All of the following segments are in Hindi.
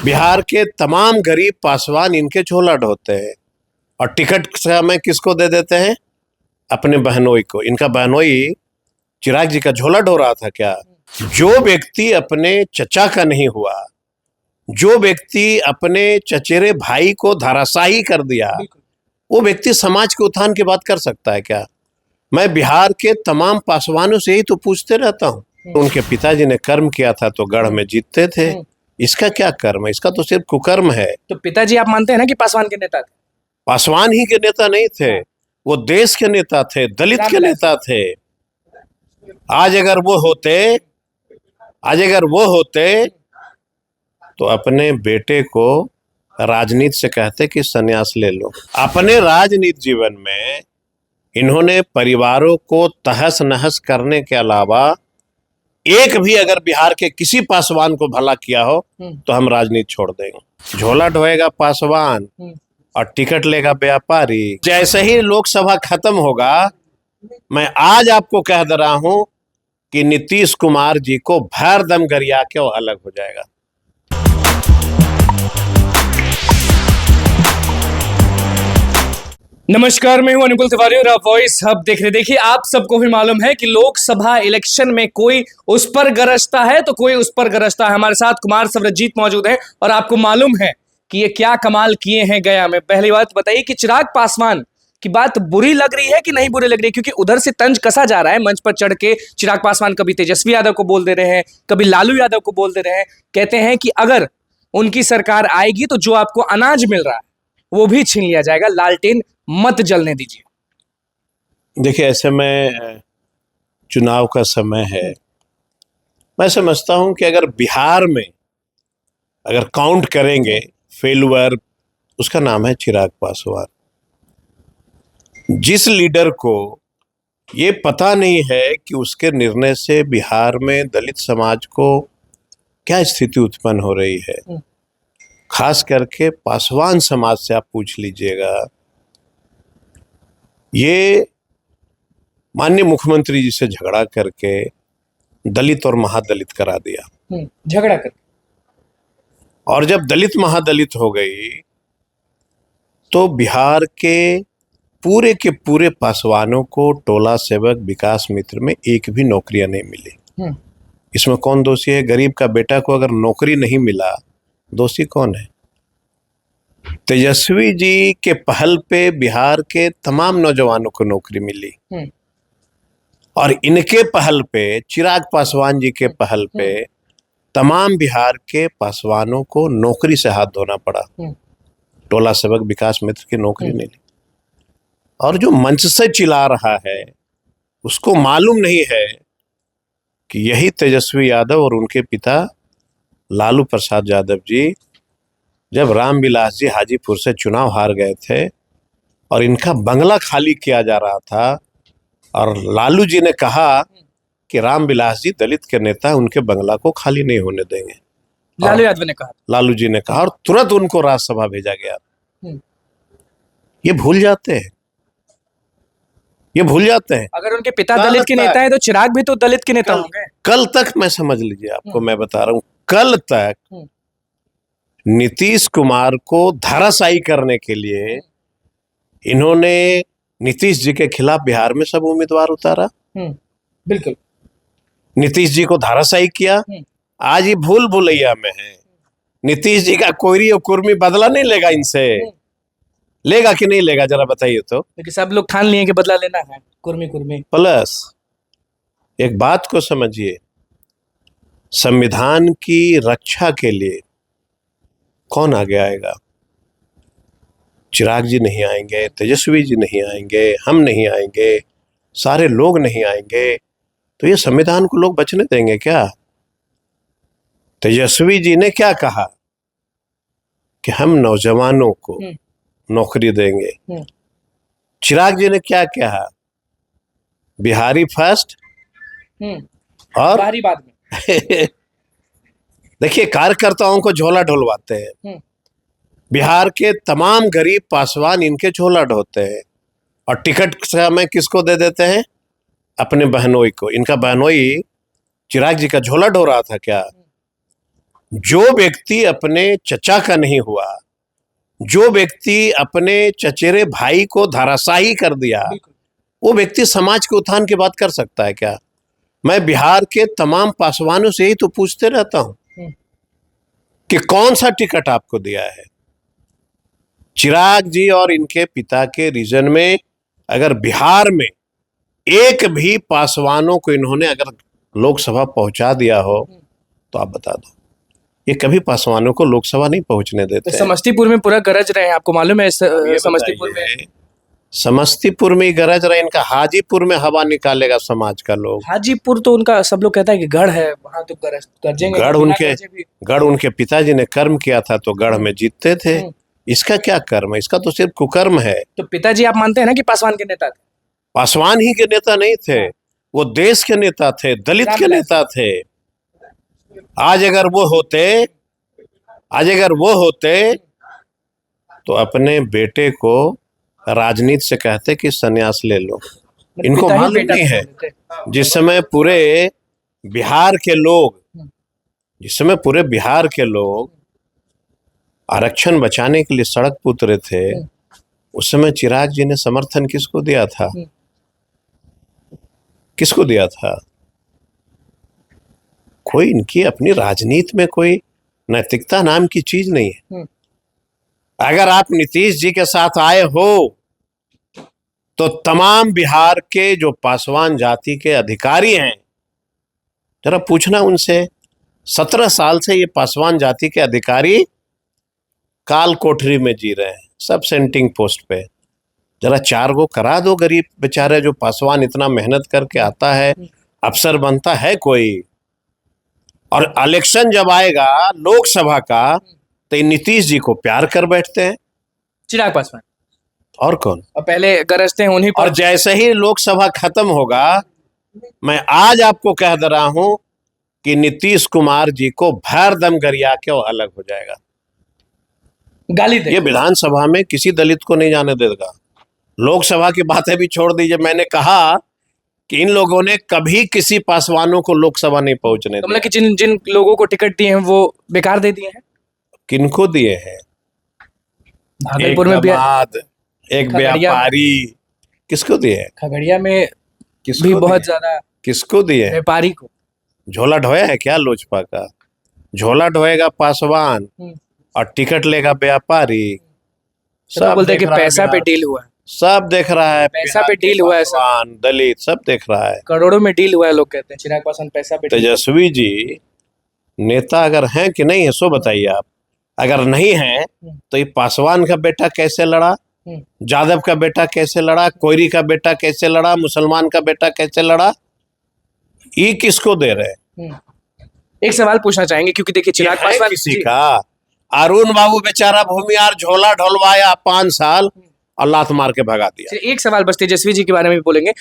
बिहार के तमाम गरीब पासवान इनके झोला ढोते हैं और टिकट समय किसको दे देते हैं? अपने बहनोई को। इनका बहनोई चिराग जी का झोला ढो रहा था क्या? जो व्यक्ति अपने चचा का नहीं हुआ, जो व्यक्ति अपने चचेरे भाई को धराशायी कर दिया, वो व्यक्ति समाज के उत्थान की बात कर सकता है क्या? मैं बिहार के तमाम पासवानों से ही तो पूछते रहता हूँ। उनके पिताजी ने कर्म किया था तो गढ़ में जीतते थे। इसका क्या कर्म है? इसका तो सिर्फ कुकर्म है। तो पिताजी आप मानते हैं ना कि पासवान के नेता थे? पासवान ही के नेता नहीं थे, वो देश के नेता थे, दलित के नेता थे। आज अगर वो होते तो अपने बेटे को राजनीति से कहते कि संन्यास ले लो। अपने राजनीति जीवन में इन्होंने परिवारों को तहस नहस करने के अलावा एक भी अगर बिहार के किसी पासवान को भला किया हो तो हम राजनीति छोड़ देंगे। झोला ढोएगा पासवान और टिकट लेगा व्यापारी। जैसे ही लोकसभा खत्म होगा, मैं आज आपको कह दे रहा हूं कि नीतीश कुमार जी को भर दम गरिया के वो अलग हो जाएगा। नमस्कार, मैं हूं अनुकुल तिवारी और आप वॉइस हब देख रहे। देखिए, आप सबको भी मालूम है कि लोकसभा इलेक्शन में कोई उस पर गरजता है तो कोई उस पर गरजता है। हमारे साथ कुमार सव्रजीत मौजूद है और आपको मालूम है कि ये क्या कमाल किए हैं गया में। पहली बात बताइए कि चिराग पासवान की बात बुरी लग रही है कि नहीं बुरी लग रही है? क्योंकि उधर से तंज कसा जा रहा है मंच पर चढ़ के। चिराग पासवान कभी तेजस्वी यादव को बोल दे रहे हैं, कभी लालू यादव को बोल दे रहे हैं। कहते हैं कि अगर उनकी सरकार आएगी तो जो आपको अनाज मिल रहा है वो भी छीन लिया जाएगा, लालटेन मत जलने दीजिए। देखिए, ऐसे में चुनाव का समय है। मैं समझता हूं कि अगर बिहार में अगर काउंट करेंगे फेलुअर, उसका नाम है चिराग पासवान। जिस लीडर को ये पता नहीं है कि उसके निर्णय से बिहार में दलित समाज को क्या स्थिति उत्पन्न हो रही है, खास करके पासवान समाज से आप पूछ लीजिएगा। ये माननीय मुख्यमंत्री जी से झगड़ा करके दलित और महादलित करा दिया। झगड़ा कर, और जब दलित महादलित हो गई तो बिहार के पूरे पासवानों को टोला सेवक विकास मित्र में एक भी नौकरियां नहीं मिली। इसमें कौन दोषी है? गरीब का बेटा को अगर नौकरी नहीं मिला, दोषी कौन है? तेजस्वी जी के पहल पे बिहार के तमाम नौजवानों को नौकरी मिली और इनके पहल पे, चिराग पासवान जी के पहल पे तमाम बिहार के पासवानों को नौकरी से हाथ धोना पड़ा। टोला सेवक विकास मित्र की नौकरी नहीं ली। और जो मंच से चिल्ला रहा है उसको मालूम नहीं है कि यही तेजस्वी यादव और उनके पिता लालू प्रसाद यादव जी जब रामविलास जी हाजीपुर से चुनाव हार गए थे और इनका बंगला खाली किया जा रहा था और लालू जी ने कहा कि रामविलास जी दलित के नेता, उनके बंगला को खाली नहीं होने देंगे। लालू यादव ने कहा, लालू जी ने कहा और तुरंत उनको राज्यसभा भेजा गया। ये भूल जाते हैं, ये भूल जाते हैं। अगर उनके पिता दलित के नेता है तो चिराग भी तो दलित के नेता होंगे। कल तक मैं समझ लीजिए, आपको मैं बता रहा हूं, कल तक नीतीश कुमार को धराशायी करने के लिए इन्होंने नीतीश जी के खिलाफ बिहार में सब उम्मीदवार उतारा। बिल्कुल, नीतीश जी को धराशायी किया। आज ये भूल भुलैया में है। नीतीश जी का कोयरी और कुर्मी बदला नहीं लेगा इनसे। लेगा कि नहीं लेगा, जरा बताइए तो। क्योंकि सब लोग ठान लिए कि बदला लेना है, कुर्मी कुर्मी। प्लस एक बात को समझिए, संविधान की रक्षा के लिए कौन आगे आएगा? चिराग जी नहीं आएंगे, तेजस्वी जी नहीं आएंगे, हम नहीं आएंगे, सारे लोग नहीं आएंगे, तो ये संविधान को लोग बचने देंगे क्या? तेजस्वी जी ने क्या कहा कि हम नौजवानों को नौकरी देंगे। चिराग जी ने क्या कहा? बिहारी फर्स्ट और बाहरी बाद में। देखिए, कार्यकर्ताओं को झोला ढोलवाते हैं। बिहार के तमाम गरीब पासवान इनके झोला ढोते हैं और टिकट समय किसको दे देते हैं? अपने बहनोई को। इनका बहनोई चिराग जी का झोला ढो रहा था क्या? जो व्यक्ति अपने चचा का नहीं हुआ, जो व्यक्ति अपने चचेरे भाई को धराशायी कर दिया, वो व्यक्ति समाज के उत्थान की बात कर सकता है क्या? मैं बिहार के तमाम पासवानों से ही तो पूछते रहता हूं कि कौन सा टिकट आपको दिया है। चिराग जी और इनके पिता के रीजन में अगर बिहार में एक भी पासवानों को इन्होंने अगर लोकसभा पहुंचा दिया हो तो आप बता दो। ये कभी पासवानों को लोकसभा नहीं पहुंचने देते हैं। समस्तीपुर में पूरा गरज रहे हैं, आपको मालूम है? ये समस्तीपुर में बताइए, समस्तीपुर में ही गरज रहे, इनका हाजीपुर में हवा निकालेगा समाज का लोग। हाजीपुर तो उनका सब लोग कहता है कि गढ़ है, वहां तो गरजेंगे। गढ़ उनके पिताजी ने कर्म किया था तो गढ़ में जीतते थे। इसका क्या कर्म है? इसका तो सिर्फ कुकर्म है। तो पिताजी आप मानते हैं ना कि पासवान के नेता थे? पासवान ही के नेता नहीं थे, वो देश के नेता थे, दलित के नेता थे। आज अगर वो होते तो अपने बेटे को राजनीति से कहते कि संन्यास ले लो। इनको मालूम नहीं है जिस समय पूरे बिहार के लोग आरक्षण बचाने के लिए सड़क पर उतरे थे, उस समय चिराग जी ने समर्थन किसको दिया था? किसको दिया था? कोई इनकी अपनी राजनीति में कोई नैतिकता नाम की चीज नहीं है। अगर आप नीतीश जी के साथ आए हो तो तमाम बिहार के जो पासवान जाति के अधिकारी हैं, जरा पूछना उनसे। 17 साल से ये पासवान जाति के अधिकारी काल कोठरी में जी रहे हैं, सब सेंटिंग पोस्ट पे। जरा 4 गो करा दो गरीब बेचारे, जो पासवान इतना मेहनत करके आता है, अफसर बनता है कोई। और इलेक्शन जब आएगा लोकसभा का तो नीतीश जी को प्यार कर बैठते हैं, चिराग पासवान। और कौन? और पहले गरजते हैं उन्हीं पर। और जैसे ही लोकसभा खत्म होगा, मैं आज आपको कह दे रहा हूं कि नीतीश कुमार जी को भर दम गरिया के वो अलग हो जाएगा। गाली दे। ये विधानसभा में किसी दलित को नहीं जाने देगा। लोकसभा की बातें भी छोड़ दीजिए। मैंने कहा कि इन लोगों ने कभी किसी पासवानों को लोकसभा नहीं पहुंचने दिया। मतलब कि जिन जिन लोगों को टिकट दिए हैं वो बेकार दे दिए हैं। किनको दिए हैं? भागलपुर में एक व्यापारी। किसको दिए हैं? खगड़िया में भी बहुत ज्यादा। किसको दिए हैं? व्यापारी को। झोला ढोया है क्या लोजपा का? झोला ढोएगा पासवान और टिकट लेगा व्यापारी। सब बोलते हैं कि पैसा पे डील हुआ है। सब देख रहा है, पैसा पे डील हुआ है। दलित सब देख रहा है, करोड़ों में डील हुआ है। लोग कहते हैं चिराग पासवान पैसा पे। तेजस्वी जी नेता अगर हैं कि नहीं है सो बताइए आप। अगर नहीं है तो ये पासवान का बेटा कैसे लड़ा, जादव का बेटा कैसे लड़ा, कोयरी का बेटा कैसे लड़ा, मुसलमान का बेटा कैसे लड़ा? ये किसको दे रहे? एक सवाल पूछना चाहेंगे, क्योंकि देखिए चिराग पासवान किसी का। अरुण बाबू बेचारा भूमियार झोला ढोलवाया 5 साल और लात मार के भगा दिया। एक सवाल बस तेजस्वी जी के बारे में भी बोलेंगे।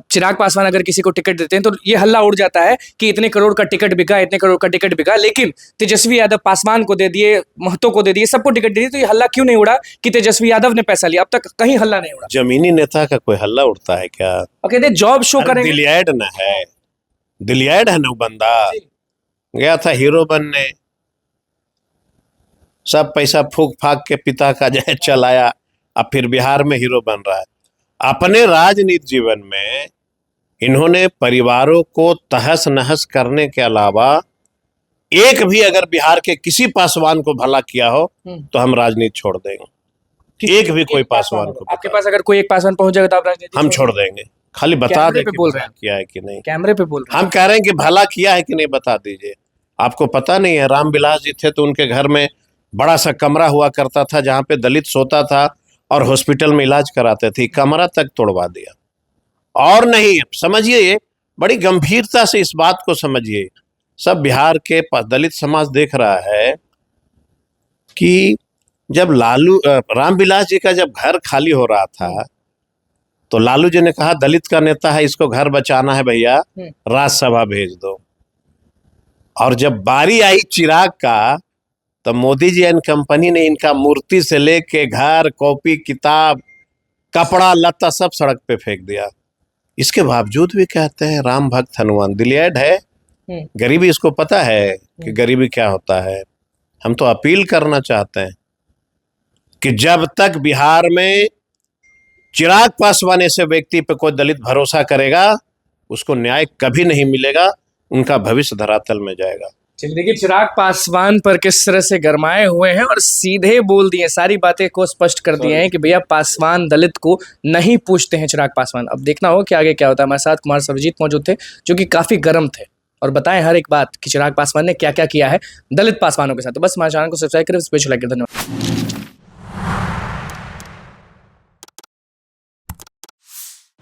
चिराग पासवान अगर किसी को टिकट देते हैं तो ये हल्ला उड़ जाता है कि इतने करोड़ का टिकट बिका, इतने करोड़ का टिकट बिका, लेकिन तेजस्वी यादव पासवान को दे दिए, महतो को दे दिए, सबको टिकट दे दिए, तो ये हल्ला क्यों नहीं उड़ा कि तेजस्वी यादव ने पैसा लिया? अब तक कहीं हल्ला नहीं उड़ा। जमीनी नेता का कोई हल्ला उड़ता है क्या? कहते जॉब शो करेंगे। दिलियाड न है, दिलियाड है ना बंदा, गया था हीरो बनने, सब पैसा फूक फाक के पिता का जो है चलाया, अब फिर बिहार में हीरो बन रहा है। अपने राजनीति जीवन में इन्होंने परिवारों को तहस नहस करने के अलावा एक भी अगर बिहार के किसी पासवान को भला किया हो तो हम राजनीति छोड़ देंगे। एक भी कोई पासवान को, आपके पास अगर कोई एक पासवान पहुंच जाएगा तो आप राजनीति हम छोड़ देंगे। खाली बता दे कि बोल रहे हैं किया है कि नहीं। कैमरे पे बोल रहे हैं। हम कह रहे हैं कि भला किया है कि नहीं बता दीजिए। आपको पता नहीं है, रामविलास जी थे तो उनके घर में बड़ा सा कमरा हुआ करता था जहां पे दलित सोता था और हॉस्पिटल में इलाज कराते थे, कमरा तक तोड़वा दिया। और नहीं, समझिए, बड़ी गंभीरता से इस बात को समझिए। सब बिहार के दलित समाज देख रहा है कि जब रामविलास जी का जब घर खाली हो रहा था तो लालू जी ने कहा दलित का नेता है, इसको घर बचाना है भैया, राज्यसभा भेज दो। और जब बारी आई चिराग का तो मोदी जी एंड कंपनी ने इनका मूर्ति से लेके घर, कॉपी, किताब, कपड़ा लत्ता सब सड़क पे फेंक दिया। इसके बावजूद भी कहते हैं राम भक्त हनुमान। दिलियाड है गरीबी इसको पता है कि गरीबी क्या होता है। हम तो अपील करना चाहते हैं कि जब तक बिहार में चिराग पासवान ऐसे व्यक्ति पे कोई दलित भरोसा करेगा, उसको न्याय कभी नहीं मिलेगा, उनका भविष्य धरातल में जाएगा। चलिए देखिए, चिराग पासवान पर किस तरह से गरमाए हुए हैं और सीधे बोल दिए, सारी बातें को स्पष्ट कर दिए हैं कि भैया पासवान दलित को नहीं पूछते हैं चिराग पासवान। अब देखना हो कि आगे क्या होता है। हमारे साथ कुमार सर्वजीत मौजूद थे जो कि काफी गर्म थे और बताएं हर एक बात कि चिराग पासवान ने क्या क्या किया है दलित पासवानों के साथ। तो बस हमारे चैनल को सब्सक्राइब करें, स्पेशल लाइक करें। धन्यवाद।